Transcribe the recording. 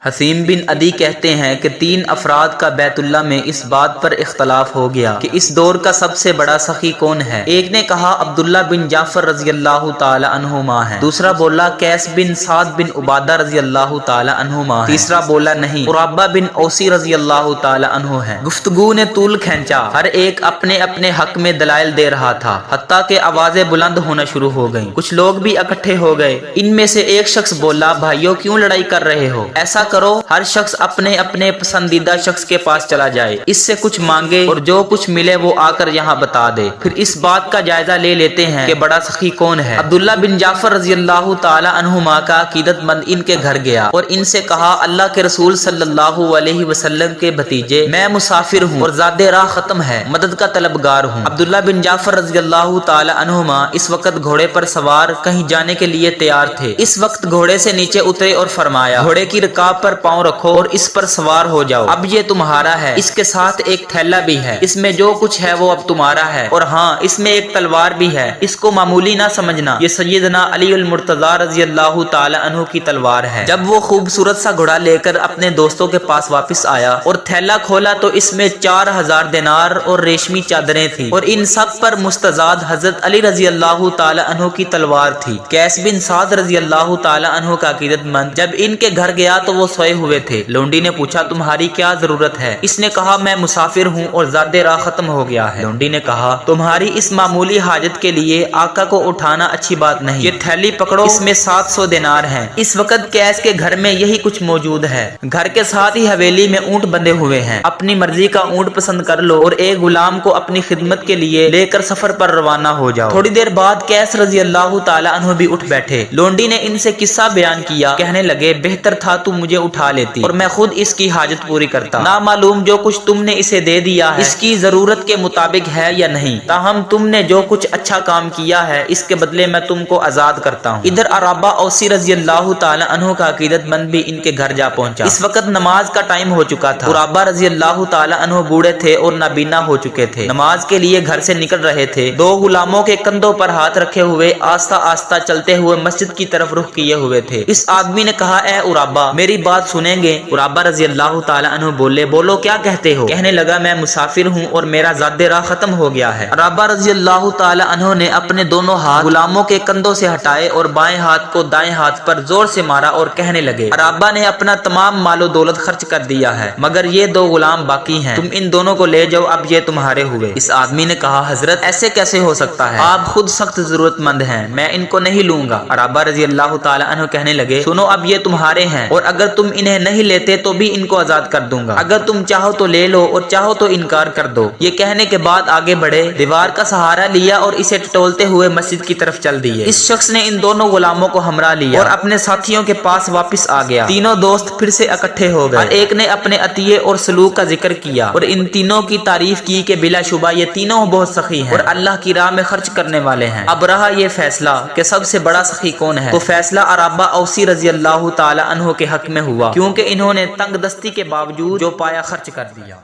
حسیم بن عدی کہتے ہیں کہ 3 افراد کا بیت اللہ میں اس بات پر اختلاف ہو گیا کہ اس دور کا سب سے بڑا سخی کون ہے۔ ایک نے کہا عبداللہ بن جعفر رضی اللہ تعالی عنہما ہے، دوسرا بولا قیس بن سعد بن عبادہ رضی اللہ تعالی عنہما ہے، تیسرا بولا نہیں عرابہ بن اوسی رضی اللہ تعالی عنہ ہے۔ گفتگو نے طول کھینچا، ہر ایک اپنے اپنے حق میں دلائل دے رہا تھا، حتیٰ کہ آوازیں بلند ہونا شروع ہو گئیں۔ کچھ لوگ بھی اکٹھے ہو گئے۔ ان میں سے ایک شخص بولا بھائیو کیوں لڑائی کر رہے ہو؟ ایسا کرو ہر شخص اپنے اپنے پسندیدہ شخص کے پاس چلا جائے، اس سے کچھ مانگے اور جو کچھ ملے وہ آ کر یہاں بتا دے، پھر اس بات کا جائزہ لے لیتے ہیں کہ بڑا سخی کون ہے۔ عبداللہ بن جعفر رضی اللہ تعالی عنہما کا عقیدت مند ان کے گھر گیا اور ان سے کہا اللہ کے رسول صلی اللہ علیہ وسلم کے بھتیجے، میں مسافر ہوں اور زاد راہ ختم ہے، مدد کا طلبگار ہوں۔ عبداللہ بن جعفر رضی اللہ تعالی عنہما اس وقت گھوڑے پر سوار کہیں جانے کے لیے تیار تھے۔ اس وقت گھوڑے سے نیچے اترے اور فرمایا گھوڑے کی رکاب پر پاؤں رکھو اور اس پر سوار ہو جاؤ، اب یہ تمہارا ہے۔ اس کے ساتھ ایک تھیلا بھی ہے، اس میں جو کچھ ہے وہ اب تمہارا ہے، اور ہاں اس میں ایک تلوار بھی ہے، اس کو معمولی نہ سمجھنا، یہ سیدنا علی المرتضی رضی اللہ تعالی عنہ کی تلوار ہے۔ جب وہ خوبصورت سا گھوڑا لے کر اپنے دوستوں کے پاس واپس آیا اور تھیلا کھولا تو اس میں 4000 دینار اور ریشمی چادریں تھیں، اور ان سب پر مستزاد حضرت علی رضی اللہ تعالی عنہ کی تلوار تھی۔ قیس بن سعد رضی اللہ تعالی عنہ کا عقیدت مند جب ان کے گھر گیا تو وہ سوئے ہوئے تھے۔ لونڈی نے پوچھا تمہاری کیا ضرورت ہے؟ اس نے کہا میں مسافر ہوں اور زاد راہ ختم ہو گیا ہے۔ لونڈی نے کہا تمہاری اس معمولی حاجت کے لیے آقا کو اٹھانا اچھی بات نہیں، یہ تھیلی پکڑو، اس میں 700 دینار ہیں۔ اس وقت قیس کے گھر میں یہی کچھ موجود ہے، گھر کے ساتھ ہی حویلی میں اونٹ بندھے ہوئے ہیں، اپنی مرضی کا اونٹ پسند کر لو اور ایک غلام کو اپنی خدمت کے لیے لے کر سفر پر روانہ ہو جاؤ۔ تھوڑی دیر بعد قیس رضی اللہ تعالی عنہ بھی اٹھ بیٹھے۔ لونڈی نے ان سے قصہ بیان کیا، کہنے لگے بہتر تھا تم مجھے اٹھا لیتی اور میں خود اس کی حاجت پوری کرتا۔ نہ معلوم جو کچھ تم نے اسے دے دیا ہے اس کی ضرورت کے مطابق ہے یا نہیں، تاہم تم نے جو کچھ اچھا کام کیا ہے اس کے بدلے میں تم کو آزاد کرتا ہوں۔ ادھر عرابہ اوسی رضی اللہ تعالی عنہ کا عقیدت مند بھی ان کے گھر جا پہنچا۔ اس وقت نماز کا ٹائم ہو چکا تھا۔ عرابہ رضی اللہ تعالی عنہ بوڑھے تھے اور نابینا ہو چکے تھے، نماز کے لیے گھر سے نکل رہے تھے۔ 2 غلاموں کے کندھوں پر ہاتھ رکھے ہوئے آہستہ آہستہ چلتے ہوئے مسجد کی طرف رخ کیے ہوئے تھے۔ اس آدمی نے کہا اے عرابہ میری بات سنیں گے؟ عرابہ رضی اللہ تعالی عنہ بولے بولو کیا کہتے ہو؟ کہنے لگا میں مسافر ہوں اور میرا زاد راہ ختم ہو گیا ہے۔ عرابہ رضی اللہ تعالی عنہ نے اپنے دونوں ہاتھ غلاموں کے کندھوں سے ہٹائے اور بائیں ہاتھ کو دائیں ہاتھ پر زور سے مارا اور کہنے لگے عرابہ نے اپنا تمام مال و دولت خرچ کر دیا ہے، مگر یہ 2 غلام باقی ہیں، تم ان دونوں کو لے جاؤ، اب یہ تمہارے ہوئے۔ اس آدمی نے کہا حضرت ایسے کیسے ہو سکتا ہے، آپ خود سخت ضرورت مند ہیں، میں ان کو نہیں لوں گا۔ عرابہ رضی اللہ تعالی عنہ کہنے لگے سنو اب یہ تمہارے ہیں اور اگر تم انہیں نہیں لیتے تو بھی ان کو آزاد کر دوں گا، اگر تم چاہو تو لے لو اور چاہو تو انکار کر دو۔ یہ کہنے کے بعد آگے بڑھے، دیوار کا سہارا لیا اور اسے ٹٹولتے ہوئے مسجد کی طرف چل دیے۔ اس شخص نے ان دونوں غلاموں کو ہمراہ لیا اور اپنے ساتھیوں کے پاس واپس آ گیا۔ تینوں دوست پھر سے اکٹھے ہو گئے، ہر ایک نے اپنے عطیے اور سلوک کا ذکر کیا اور ان تینوں کی تعریف کی کہ بلا شبہ یہ تینوں بہت سخی ہیں اور اللہ کی راہ میں خرچ کرنے والے ہیں۔ اب رہا یہ فیصلہ کہ سب سے بڑا سخی کون ہے، تو فیصلہ عرابہ اوسی رضی اللہ تعالی عنہ کے حق میں ہوا، کیونکہ انہوں نے تنگ دستی کے باوجود جو پایا خرچ کر دیا۔